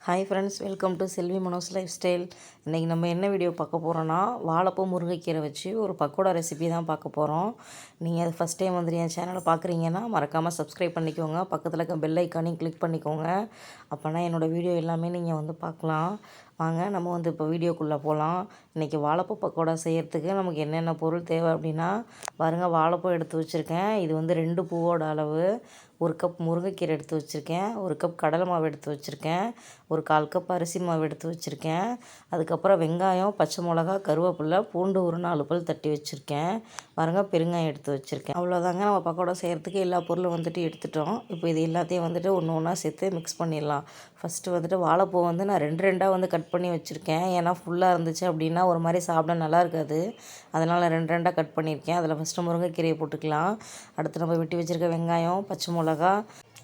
Hi friends, welcome to Selvi Mano's life style. இன்றைக்கி நம்ம என்ன வீடியோ பார்க்க போகிறோன்னா, வாழைப்பூ முருங்கைக்கீரை வச்சு ஒரு பக்கோடா ரெசிபி தான் பார்க்க போகிறோம். நீங்கள் அது ஃபஸ்ட் டைம் வந்து என் சேனலை பார்க்குறீங்கன்னா மறக்காமல் சப்ஸ்கிரைப் பண்ணிக்கோங்க. பக்கத்தில் இருக்க பெல் ஐக்கானையும் கிளிக் பண்ணிக்கோங்க. அப்போனா என்னோடய வீடியோ எல்லாமே நீங்கள் வந்து பார்க்கலாம். வாங்க நம்ம வந்து இப்போ வீடியோக்குள்ளே போகலாம். இன்றைக்கி வாழைப்பூ பக்கோடா செய்கிறதுக்கு நமக்கு என்னென்ன பொருள் தேவை அப்படின்னா, பாருங்கள், வாழைப்பூ எடுத்து வச்சுருக்கேன். இது வந்து 2 பூவோட அளவு. 1 கப் முருங்கைக்கீரை எடுத்து வச்சுருக்கேன். 1 கப் கடலை மாவு எடுத்து வச்சுருக்கேன். ஒரு 1/4 கப் அரிசி மாவு எடுத்து வச்சுருக்கேன். அதுக்கப்புறம் வெங்காயம், பச்சை மிளகா, கருவேப்பிலை, பூண்டு ஒரு 4 பல் தட்டி வச்சுருக்கேன். பாருங்கள், பெருங்காயம் எடுத்து வச்சுருக்கேன். அவ்வளோதாங்க, நம்ம பக்கோடா செய்கிறதுக்கு எல்லா பொருளும் வந்துட்டு எடுத்துட்டோம். இப்போ இது எல்லாத்தையும் வந்துட்டு ஒன்று ஒன்றா சேர்த்து மிக்ஸ் பண்ணிடலாம். ஃபஸ்ட்டு வந்துட்டு வாழைப்பூ வந்து நான் 2 2ஆக வந்து கட் பண்ணி வச்சுருக்கேன். ஏன்னா ஃபுல்லாக இருந்துச்சு அப்படின்னா ஒரு மாதிரி சாப்பிட நல்லா இருக்காது. அதனால் 2 2ஆக கட் பண்ணியிருக்கேன். அதில் ஃபஸ்ட்டு முருங்கைக்கீரையை போட்டுக்கலாம். அடுத்து நம்ம வெட்டி வச்சுருக்க வெங்காயம், பச்சை மிளகா,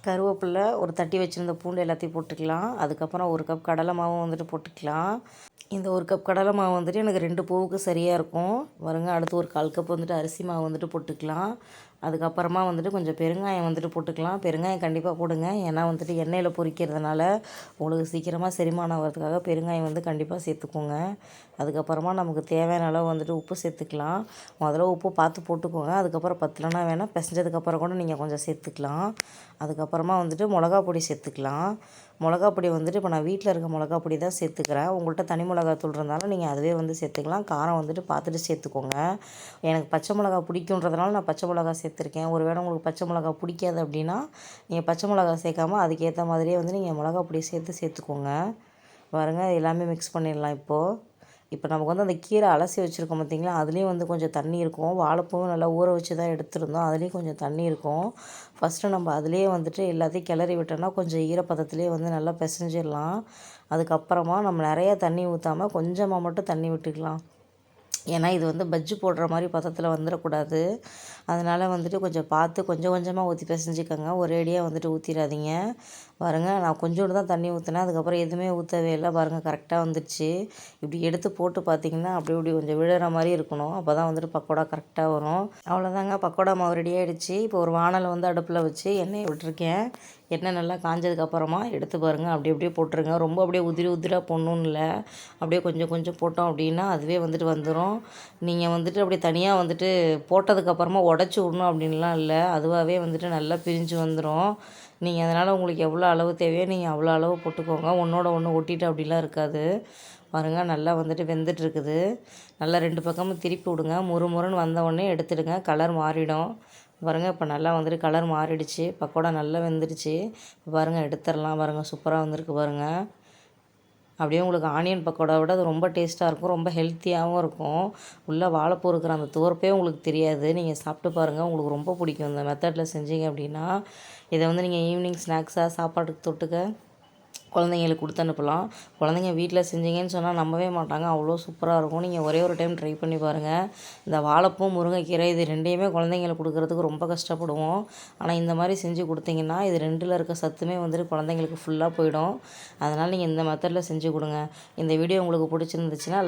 கருவேப்பிலை, ஒரு தட்டி வச்சுருந்த பூண்டு எல்லாத்தையும் போட்டுக்கலாம். அதுக்கப்புறம் 1 கப் கடலை மாவும் வந்துட்டு போட்டுக்கலாம். இந்த 1 கப் கடலை மாவு வந்துட்டு எனக்கு 2 பூவுக்கு சரியாக இருக்கும். வருங்க, அடுத்து ஒரு 1/4 கப் வந்துட்டு அரிசி மாவு வந்துட்டு போட்டுக்கலாம். அதுக்கப்புறமா வந்துட்டு கொஞ்சம் பெருங்காயம் வந்துட்டு போட்டுக்கலாம். பெருங்காயம் கண்டிப்பாக போடுங்க. ஏன்னா வந்துட்டு எண்ணெயில் பொரிக்கிறதுனால உங்களுக்கு சீக்கிரமாக செரிமானம் ஆகிறதுக்காக பெருங்காயம் வந்து கண்டிப்பாக சேர்த்துக்கோங்க. அதுக்கப்புறமா நமக்கு தேவையான அளவு வந்துட்டு உப்பு சேர்த்துக்கலாம். முதல்ல உப்பு பார்த்து போட்டுக்கோங்க. அதுக்கப்புறம் பத்தலைன்னா வேணால் பிசைஞ்சதுக்கப்புறம் கூட நீங்கள் கொஞ்சம் சேர்த்துக்கலாம். அதுக்கப்புறமா வந்துட்டு மிளகா பொடி சேர்த்துக்கலாம். மிளகா பொடி வந்துட்டு இப்போ நான் வீட்டில் இருக்க மிளகா பொடி தான் சேர்த்துக்கிறேன். உங்கள்கிட்ட தனி மிளகாத்தூள் இருந்தாலும் நீங்கள் அதுவே வந்து சேர்த்துக்கலாம். காரம் வந்துட்டு பார்த்துட்டு சேர்த்துக்கோங்க. எனக்கு பச்சை மிளகா பிடிக்குன்றதுனால நான் பச்சை மிளகா சேர்த்துருக்கேன். ஒருவேளை உங்களுக்கு பச்சை மிளகா பிடிக்காது அப்படின்னா நீங்கள் பச்சை மிளகா சேர்க்காம அதுக்கேற்ற மாதிரியே வந்து நீங்கள் மிளகா பொடி சேர்த்துக்கோங்க. பாருங்கள், எல்லாமே மிக்ஸ் பண்ணிடலாம். இப்போ நமக்கு வந்து அந்த கீரை அலசி வச்சுருக்கோம் பார்த்திங்களா, அதுலேயும் வந்து கொஞ்சம் தண்ணி இருக்கும். வாழைப்பூவும் நல்லா ஊற வச்சு தான் எடுத்துருந்தோம். அதுலேயும் கொஞ்சம் தண்ணி இருக்கும். ஃபஸ்ட்டு நம்ம அதுலேயே வந்துட்டு எல்லாத்தையும் கிளறி விட்டோம்னா கொஞ்சம் ஈரப்பதத்துலேயே வந்து நல்லா பிசைஞ்சிடலாம். அதுக்கப்புறமா நம்ம நிறையா தண்ணி ஊற்றாமல் கொஞ்சமாக மட்டும் தண்ணி விட்டுக்கலாம். ஏன்னா இது வந்து பஜ்ஜி போடுற மாதிரி பதத்தில் வந்துடக்கூடாது. அதனால் வந்துட்டு கொஞ்சம் பார்த்து கொஞ்சம் கொஞ்சமாக ஊற்றி பிசைஞ்சிக்கோங்க. ஒரேடியாக வந்துட்டு ஊற்றிடாதீங்க. பாருங்கள், நான் கொஞ்சோண்டு தான் தண்ணி ஊற்றினேன். அதுக்கப்புறம் எதுவுமே ஊற்றவே இல்லை. பாருங்கள், கரெக்டாக வந்துடுச்சு. இப்படி எடுத்து போட்டு பார்த்திங்கன்னா அப்படி இப்படி கொஞ்சம் விழுற மாதிரி இருக்கணும். அப்போ தான் வந்துட்டு பக்கோடா கரெக்டாக வரும். அவ்வளோதாங்க, பக்கோடா மாவு ரெடி ஆகிடுச்சு. இப்போ ஒரு வானலை வந்து அடுப்பில் வச்சு எண்ணெயை விட்டுருக்கேன். எண்ணெய் நல்லா காஞ்சதுக்கப்புறமா எடுத்து பாருங்கள், அப்படி அப்படியே போட்டுருங்க. ரொம்ப அப்படியே உதிராக போடணுன்னு இல்லை. அப்படியே கொஞ்சம் கொஞ்சம் போட்டோம் அப்படின்னா அதுவே வந்துட்டு வந்துடும். நீங்கள் வந்துட்டு அப்படி தனியாக வந்துட்டு போட்டதுக்கப்புறமா உடச்சி விடணும் அப்படின்லாம் இல்லை. அதுவாகவே வந்துட்டு நல்லா பிரிஞ்சு வந்துடும். நீங்கள் அதனால் உங்களுக்கு எவ்வளோ அளவு தேவையோ நீங்கள் அவ்வளோ அளவு போட்டுக்கோங்க. ஒன்றோட ஒன்று ஒட்டிட்டு அப்படிலாம் இருக்காது. பாருங்கள், நல்லா வந்துட்டு வெந்துட்டுருக்குது. நல்லா 2 பக்கமும் திருப்பி விடுங்க. முறுமுறுன்னு வந்தவுடனே எடுத்துடுங்க. கலர் மாறிடும். பாருங்கள், இப்போ நல்லா வந்துட்டு கலர் மாறிடுச்சு. பக்கோடா நல்லா வெந்துடுச்சு. இப்போ பாருங்கள், எடுத்துடலாம். பாருங்கள், சூப்பராக வந்திருக்கு பாருங்கள். அப்படியே உங்களுக்கு ஆனியன் பக்கோடா விட அது ரொம்ப டேஸ்ட்டாக இருக்கும். ரொம்ப ஹெல்த்தியாகவும் இருக்கும். உள்ளே வாழைப்பூ இருக்கிற அந்த துவர்ப்பே உங்களுக்கு தெரியாது. நீங்கள் சாப்பிட்டு பாருங்கள், உங்களுக்கு ரொம்ப பிடிக்கும். இந்த மெத்தடில் செஞ்சீங்க அப்படின்னா இதை வந்து நீங்கள் ஈவினிங் ஸ்நாக்ஸாக சாப்பாட்டுக்கு தொட்டுக்க குழந்தைங்களுக்கு கொடுத்து அனுப்பலாம். குழந்தைங்க வீட்டில் செஞ்சீங்கன்னு சொன்னால் நம்பவே மாட்டாங்க. அவ்வளோ சூப்பராக இருக்கும். நீங்கள் ஒரே ஒரு டைம் ட்ரை பண்ணி பாருங்கள். இந்த வாழைப்பூ, முருங்கைக்கீரை இது 2யுமே குழந்தைங்களுக்கு கொடுக்குறதுக்கு ரொம்ப கஷ்டப்படுவோம். ஆனால் இந்த மாதிரி செஞ்சு கொடுத்தீங்கன்னா இது 2ல் இருக்க சத்துமே வந்துட்டு குழந்தைங்களுக்கு ஃபுல்லாக போயிடும். அதனால் நீங்கள் இந்த மெத்தடில் செஞ்சு கொடுங்க. இந்த வீடியோ உங்களுக்கு பிடிச்சிருந்துச்சுன்னா